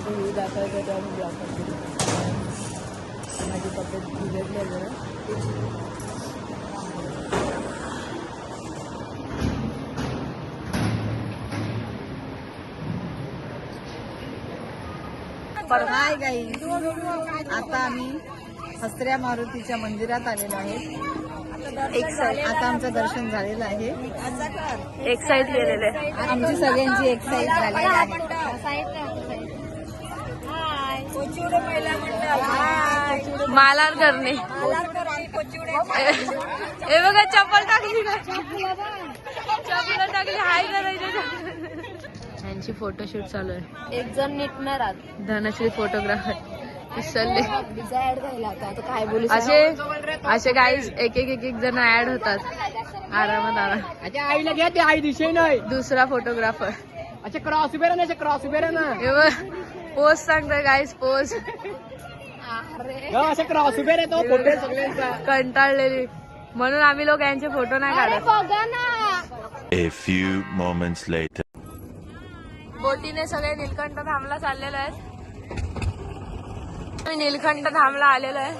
माझं व्ह्यू दाखवायचं तेव्हा मी ब्लॉग करते. माझी तब्येत बिघडली आहे जरा. हाय गाईज, आता आम्ही हसऱ्या मारुतीच्या मंदिरात आलेलो आहे. आता आमचं दर्शन झालेलं आहे. एक साईड गेलेले आमची सगळ्यांची एक साईड झालेली आहे. मालार करणे. हे बघा चप्पल टाकली ना, चप्पल टाकली. हाय करायचं. यांची फोटोशूट चालू आहे. एक जण निटणार धनश्री फोटोग्राफर विसरले. काय बोलू असे गाईज एक जण ऍड होतात आरामात. आईला घ्या, ते आई दिशे नाही. दुसरा फोटोग्राफर अच्छा क्रॉस उभे ना, क्रॉस उभे ना. पोज सांगतोय गाईज, पोज. असे क्रॉस उभे रे तो फोटो सगळ्यांचा. कंटाळलेली म्हणून आम्ही लोक यांचे फोटो नाही काढत. A few moments later. बोटीने सगळे नीलकंठ धामला चाललेलो आहेत. आम्ही नीलकंठ धामला आलेलो आहे.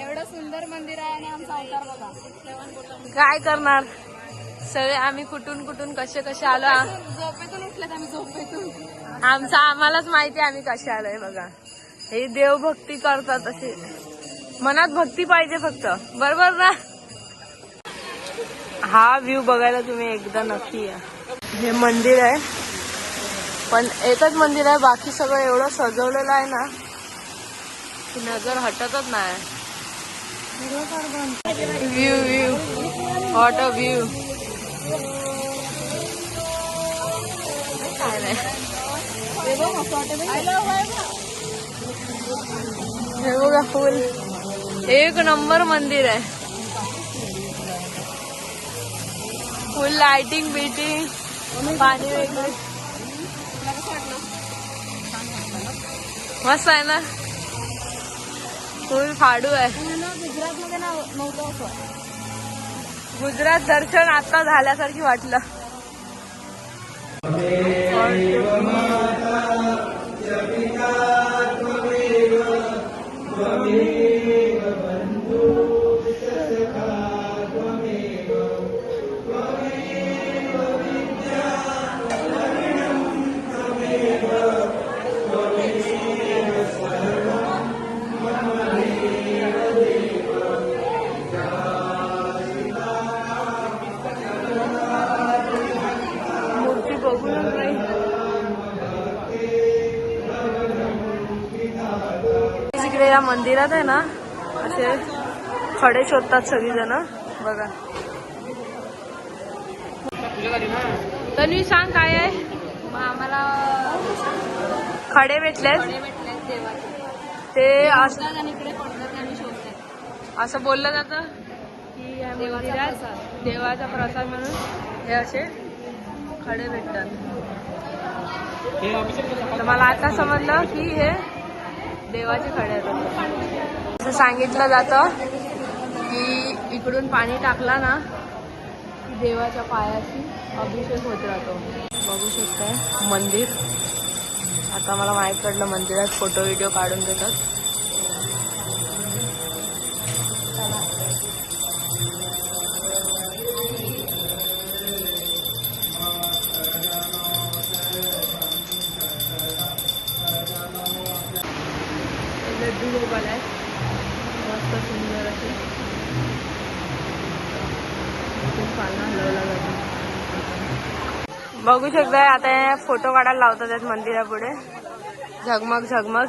एवढं सुंदर मंदिर आहे आणि आमचा अवतार बघा. काय करणार, सगळे आम्ही कुठून कसे आलो. झोपेतून उठल्यात आम्ही, झोपेतून. आम्हालाच माहिती आम्ही कसे आलोय. बघा हे देवभक्ती करतात, असे मनात भक्ती पाहिजे फक्त, बरोबर ना. हा व्ह्यू बघायला तुम्ही एकदा नक्की या. हे मंदिर आहे, पण एकच मंदिर आहे, बाकी सगळं एवढं सजवलेलं आहे ना की नजर हटतच नाही. View what a view. काय नाही, हे बघा फुल. एक नंबर मंदिर आहे. फुल लाइटिंग बिटिंग, पाणी वगैरे मस्त आहे ना. फुल फाडू आहे. गुजरात मध्ये नव्हतं असं. गुजरात दर्शन आता झाल्यासारखी वाटलं. मूर्ती बघूनच नाही. इकडे या मंदिरात आहे ना असे खडे शोधतात सगळीजण. बघा तन्वी सांग काय आहे. आम्हाला खडे भेटलेत ते असं बोललं जातं की या मंदिरात देवाचा प्रसाद म्हणून हे असे खडे भेटतात. तर मला आता समजलं की हे देवाचे खडे आहेत. असं सांगितलं जातं की इकडून पाणी टाकला ना की देवाच्या पायाशी अभिषेक होत राहतो. बघू शकताय मंदिर. आता मला माहित पडलं मंदिरात फोटो व्हिडिओ काढून देतात. लड्डू गोपाल आहे मस्त सुंदर असे. पानं हलवला जातो. बघू शकताय आता फोटो काढायला लावतात त्यात मंदिरापुढे. झगमग झगमग.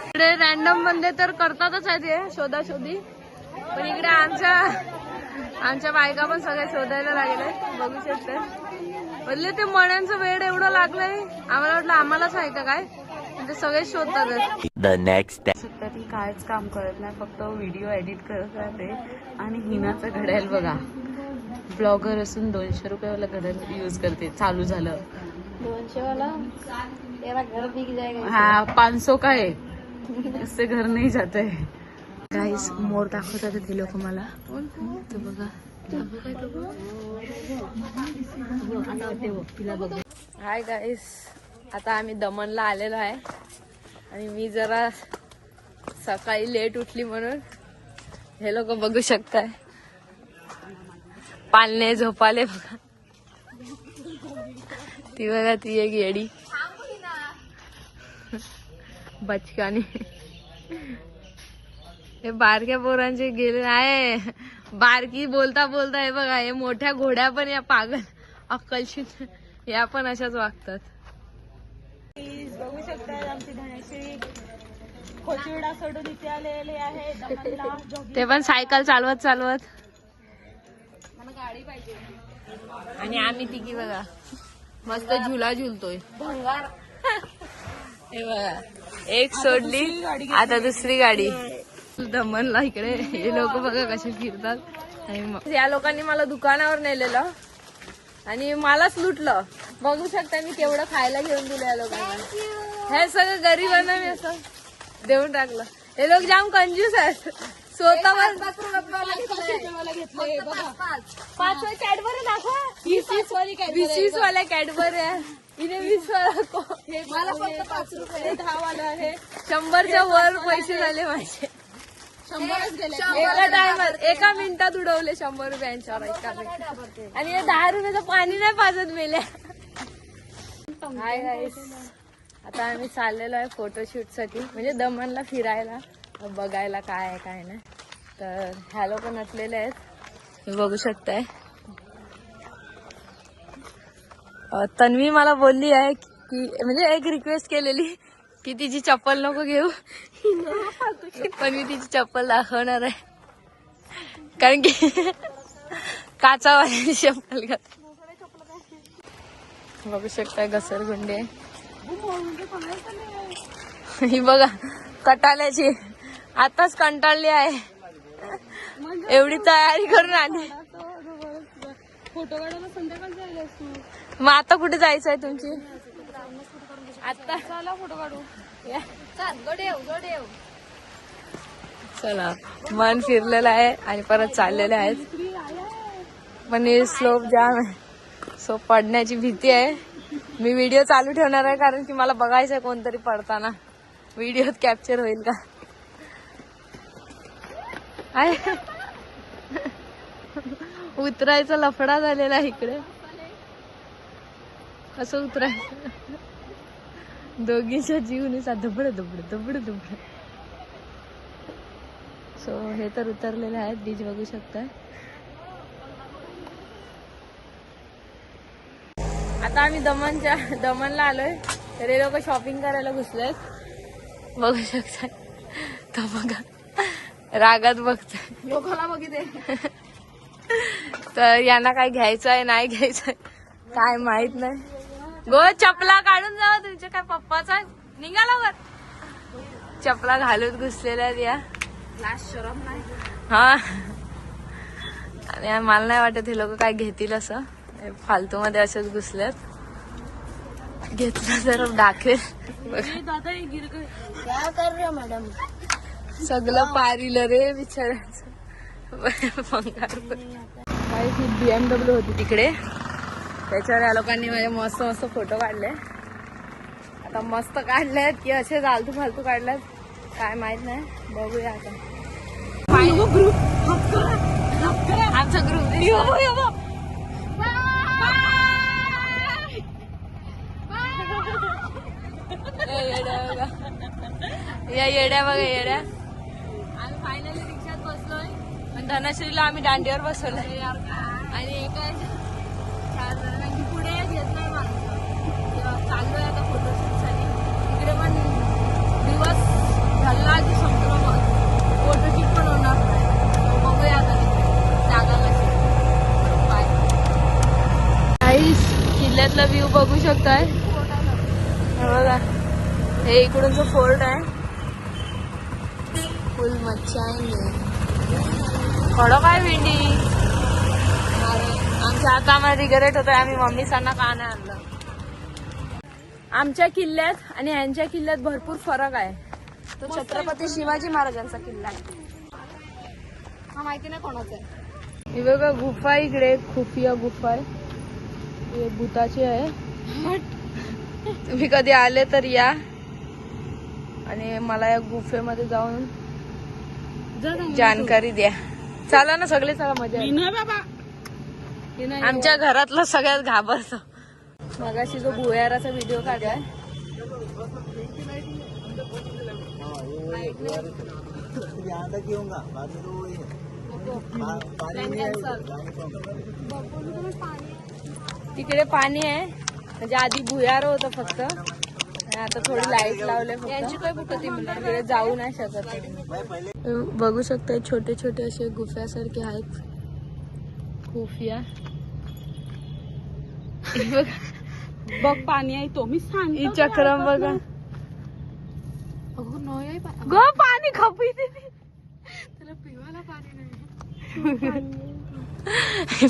इकडे रॅन्डम बंदे तर करतातच आहेत हे शोधाशोधी, पण इकडे आमच्या बायका पण सगळ्या शोधायला लागले. बघू शकते म्हणजे ते मण्यांचं वेळ एवढं लागलंय. आम्हाला वाटलं आम्हालाच आहे का काय, म्हणजे सगळे शोधतात. The next day. ती कायच काम करत नाही, फक्त व्हिडिओ एडिट करत राहते. आणि हिनाचं घड्याळ बघा, ब्लॉगर असून 200 रुपयावाला घड्याळ यूज करते. चालू झालं 200 वाला, तेरा घर बिक जाएगा. हाँ 500 का है, इससे घर नहीं जाते है. गाइस मोर दाखवतात ते लोक मला. तो बघा हाय गाईस, आता आम्ही दमनला आलेलो आहे. आणि मी जरा सकाळी लेट उठली म्हणून हे लोक बघू शकताय पालने झोपाले बघा. ती बघा ती एक येडी बचकानी. हे बारक्या पोरांचे गेले आहे. बारकी बोलता बोलता हे बघा हे मोठ्या घोड्या पण या पागल अक्कलशील या पण अशाच वागतात. बघू शकता आमची धनेश्री खोचिवडा सोडून इथे आलेले आहे दमणला. ते पण सायकल चालवत चालवत. मला गाडी पाहिजे. आणि आम्ही तिघी बघा मस्त झुला झुलतोय. हे बघा एक सोडली आता दुसरी गाडी. दमणला इकडे हे लोक बघा कसे फिरतात. आणि मग या लोकांनी मला दुकानावर नेलेलं आणि मलाच लुटलं. बघू शकता मी केवढं खायला घेऊन दिलं या लोकांना. हे सगळं गरिबांना मी असं देऊन टाकलं. हे लोक जाम कंजूस आहेत. स्वतः घेतले बघा 5 कॅडबरी दाखवा. 20 वाल्या कॅडबरी आहे. इथे 20 मला फक्त 5 रुपये 10 वाला आहे. 100च्या वर पैसे झाले माझे. 100च गेले. एका टायमात एका मिनिटात उडवले 100 रुपयांच्यावर एका मिनिटात. आणि हे 10 रुपयाचं पाणी नाही पाजत मेल्या. हाय गाईस, आता आम्ही चाललेलो आहे फोटोशूट साठी म्हणजे दमणला फिरायला बघायला काय आहे काय नाही. तर ह्या लोक नटलेले आहेत तुम्ही बघू शकताय. तन्वी मला बोलली आहे की म्हणजे एक रिक्वेस्ट केलेली की तिची चप्पल नको घेऊ पण मी तिची चप्पल दाखवणार आहे कारण की काचावाली चप्पल घात. बघू शकता घसरगुंडी आहे ही बघा कटाल्याची. आताच कंटाळली आहे एवढी तयारी करून आली. फोटो काढायला संध्याकाळी जायला मग आता कुठे जायचं आहे तुमची? आता चला फोटो काढू. चला मन फिरलेलं आहे आणि परत चाललेले आहेत. पण हे स्लोप जाम आहे सो पडण्याची भीती आहे. मी व्हिडिओ चालू ठेवणार आहे कारण की मला बघायचं आहे कोणतरी पडताना व्हिडिओत कॅप्चर होईल का. आहे उतरायचा लफडा झालेला इकडे. कसं उतरायचं दोघीच्या जीवनीचा दबड दबड दबड दबड. सो हे तर उतरलेले आहेत. बीच बघू शकता. आता आम्ही दमणला आलोय तर हे लोक शॉपिंग करायला घुसलेत बघू शकता. तर बघा रागात बघताय लोकांना बघितले. तर यांना काय घ्यायचं आहे नाही घ्यायचंय काय माहित नाही. गो चपला काढून जावा तुमच्या काय पप्पाचा निघा लवकर. चपला घालून घुसलेल्या आहेत या. लास्ट शरम नाही. हा आणि मला नाही वाटत हे लोक काय घेतील असं. फालतू मध्ये असेच घुसलेत. घेतलं जर दाखवेल. दादा गिर काय कर रे मॅडम सगळं पारिलं रे बिचारायचं. काही ती BMW होती तिकडे त्याच्यावर या लोकांनी माझे मस्त मस्त फोटो काढले. आता मस्त काढलेत की असे आलतू फालतू काढलेत काय माहित नाही. बघूया आता आमचा ग्रुप. या येड्या बघा येड्या. आम्ही फायनली रिक्षात बसलोय आणि धनश्रीला आम्ही दांडीवर बसवलंय आणि एका 4 जणांची पुढे घेत नाही माणसं. चाललोय आता फोटोशूट साठी. इकडे पण दिवस झाला की संपलो मग फोटोशूट पण होणार नाही. बघूया आता जागा कशी. बाय. किल्ल्यातला व्ह्यू बघू शकताय बघा. हे इकडूनचं फोर्ट आहे. फुल मच्छा आहे कडक आहे भेंडी. आमच्या आता आम्हाला रिग्रेट होतोय आम्ही मम्मीसांना का नाही आणलं. आमच्या किल्ल्यात आणि ह्यांच्या किल्ल्यात भरपूर फरक आहे. तो छत्रपती शिवाजी महाराजांचा किल्ला आहे. हा माहिती नाही कोणाचा आहे. ही बघा गुफा इकडे खुफिया गुफा आहे. हे भूताची आहे. तुम्ही कधी आले तर या आणि मला या गुफेमध्ये जाऊन जानकारी द्या. चला ना सगळे, चला मजा येईल. आमच्या घरातलं सगळ्यात घाबरतो. मगाशी जो भुयाराचा व्हिडिओ काढलाय तिकडे पाणी आहे, म्हणजे आधी भुयार होतं फक्त, आणि आता थोडी लाईट लावले फक्त. तिकडे जाऊ नाही शकत. बघू शकता छोटे छोटे असे गुफ्यासारखे आहेत खुफिया. बघ पाणी आहे तो मी सांग चक्रम बघा. ग पाणी खपी त्याला पिवायला पाणी नाही.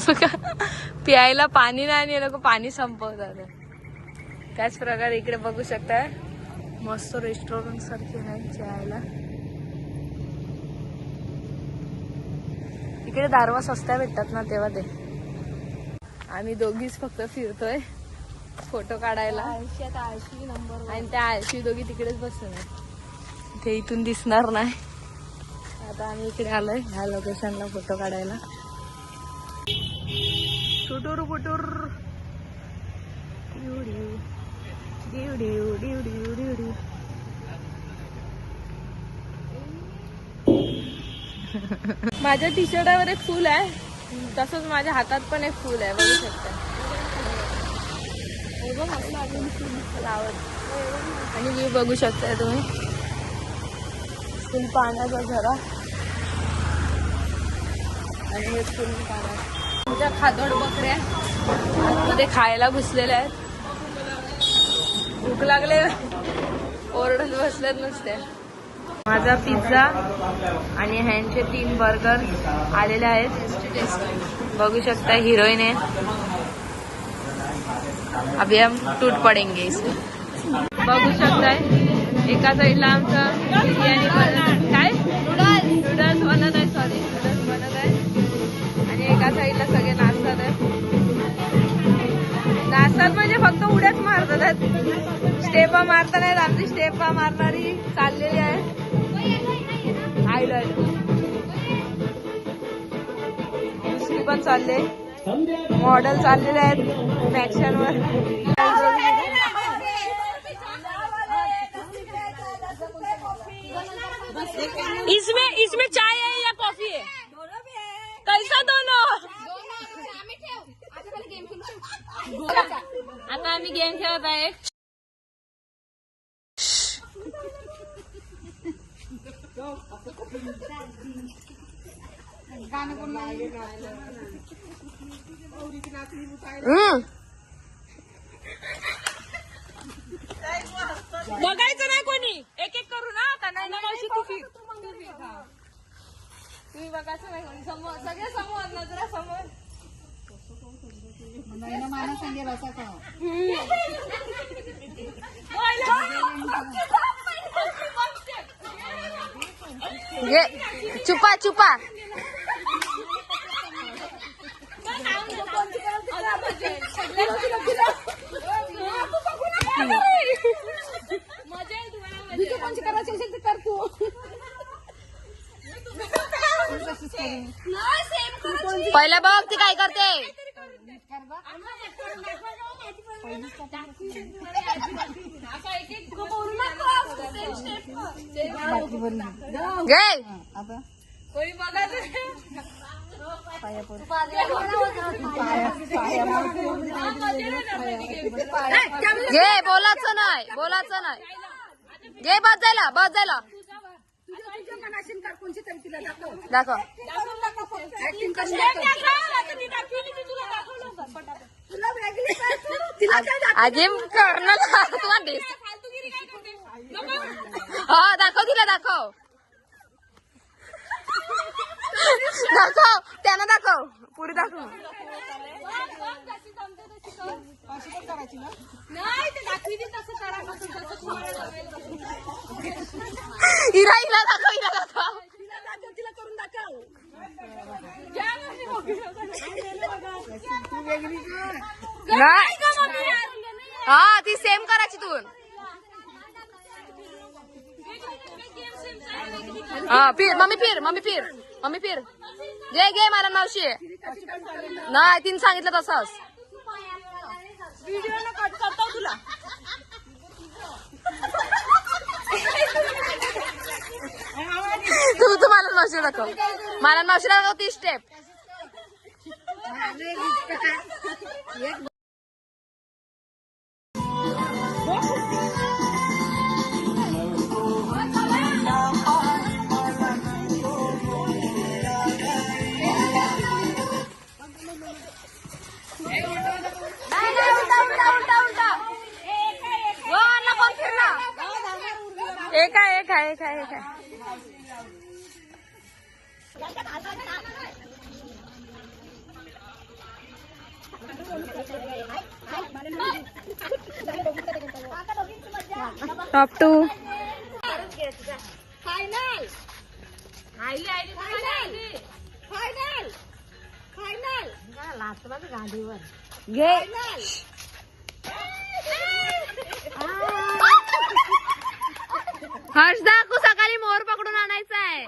बघा प्यायला पाणी नाही, लोक पाणी संपवतात. त्याच प्रकारे इकडे बघू शकता मस्त रेस्टॉरंट सारखे आहे जेवायला. इकडे दारवा सस्त्या भेटतात ना तेव्हा ते. आम्ही दोघीच फक्त फिरतोय फोटो काढायला, आणि त्या आळशी दोघी तिकडेच बसून आहे. ते इथून दिसणार नाही. आता आम्ही इकडे आलोय ह्या लोकेशनला फोटो काढायला. टुटूर पुटूर माझ्या टी शर्टावर एक फुल आहे, तसंच माझ्या हातात पण एक फुल आहे, बघू शकता. आणि व्ह्यू बघू शकताय तुम्ही, फुल पाण्याचा झरा आणि हे फुल पाण्यात. तुमच्या खादोड बकऱ्या आतमध्ये खायला घुसलेल्या आहेत. भूक लागले ओरडत बसल्यात नुसत्या. माझा पिझ्झा आणि ह्यांचे 3 बर्गर आलेले आहेत, बघू शकता. हिरोईन आहे. अभी हम टूट पडेंगे इसमें. बघू शकताय एका साईडला आमचं बिर्याणी बनत काय नूडल्स बनत आहे, नूडल्स बनत आहे. आणि एका साईडला सगळे नाचतात आहेत. नाचतात म्हणजे फक्त उड्याच मारतात, स्टेपा मारता नाहीत. आमची स्टेपा मारणारी चाललेली आहे. आयडल दुसरी पण चालले, मॉडेल चाललेले आहेत फॅशन वर. इसमें चाय है या कॉफी है? कैसा दोनों? आता आम्ही गेम खेळत आहे. बघायचं नाही कोणी, एक एक करू ना. आता नाही ना मावशी, तुम्ही बघायचं नाही कोणी. समोर सगळे समोर, नजरा समोर. चुपा चुपा पहिला बघ ती काय करते. कोणी बघायचं घे, बोलायचं नाही, बोलायचं नाही. घे, बस जायला, बस जायला. दाखव. आजी करणार हा, दाखव तिला, दाखव दाखव त्यांना, दाखव पुरी, दाखव. हिरा हिला दाखव, हिला दाखव, तिला करून दाखव. हा, ती सेम करायची तू. हा फिर मम्मी फिर घे मला मावशी नाही तिने सांगितलं तसंच तुला तू मला मावशी दाखव मला मावशी दाखव ती स्टेप एक आहे टॉप 2 फायनल घे हर्ष दाखवू सकाळी मोर पकडून आणायचा आहे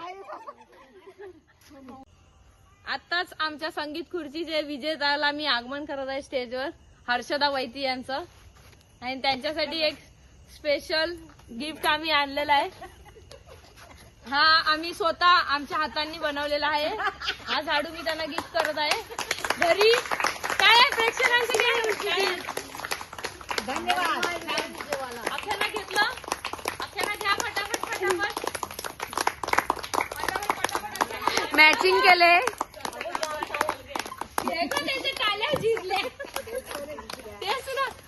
आताच आमच्या संगीत खुर्चीचे विजेत्याला मी आगमन करत आहे स्टेजवर हर्षदा वैती यांचं आणि त्यांच्यासाठी एक स्पेशल गिफ्ट आम्ही आणलेला आहे हा आम्ही स्वतः आमच्या हातांनी बनवलेला आहे हा झाडू मी त्यांना गिफ्ट करत आहे घरी काय आहे प्रेक्षकांसाठी धन्यवाद अख्याला घेतलं अख्याला घ्या फटाफट मॅचिंग केले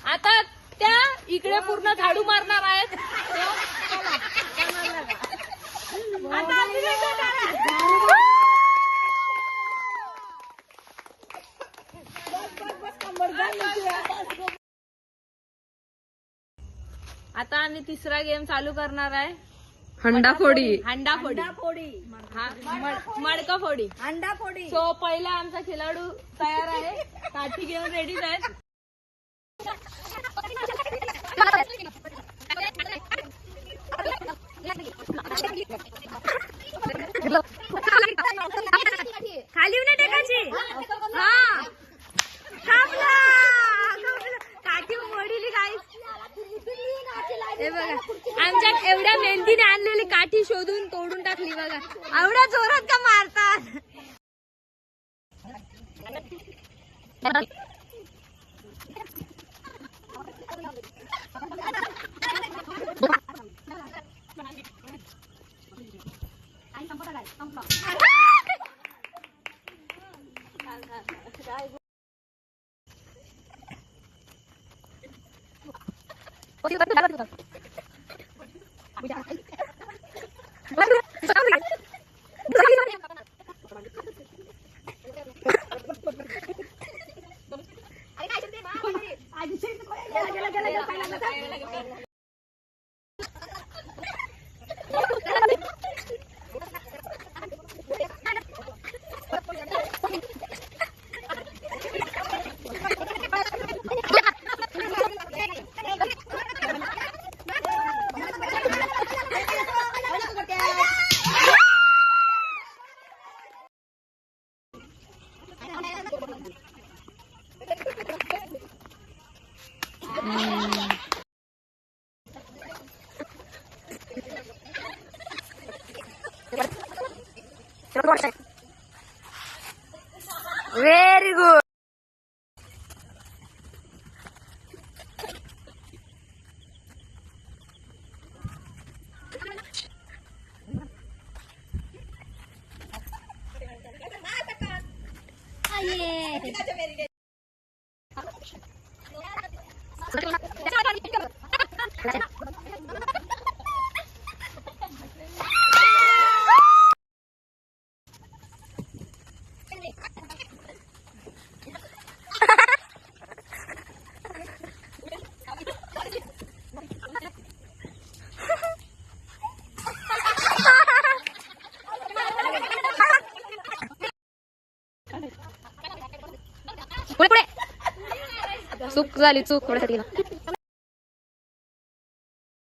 आता त्या इकडे पूर्ण झाडू मारणार आहेत आता आम्ही तिसरा गेम चालू करणार आहे हंडाफोडी मडकाफोडी अंडाफोडी सो पहिला आमचा खेळाडू तयार आहे काठी घेऊन रेडी आहेत खाली नाही टेकायची हा काठी मोडीली काय हे बघा आमच्यात एवढ्या मेहनतीने आणलेली काठी शोधून तोडून टाकली बघा एवढ्या जोरात का मारतात Very good. चूक झाली चूक थोड्यासाठी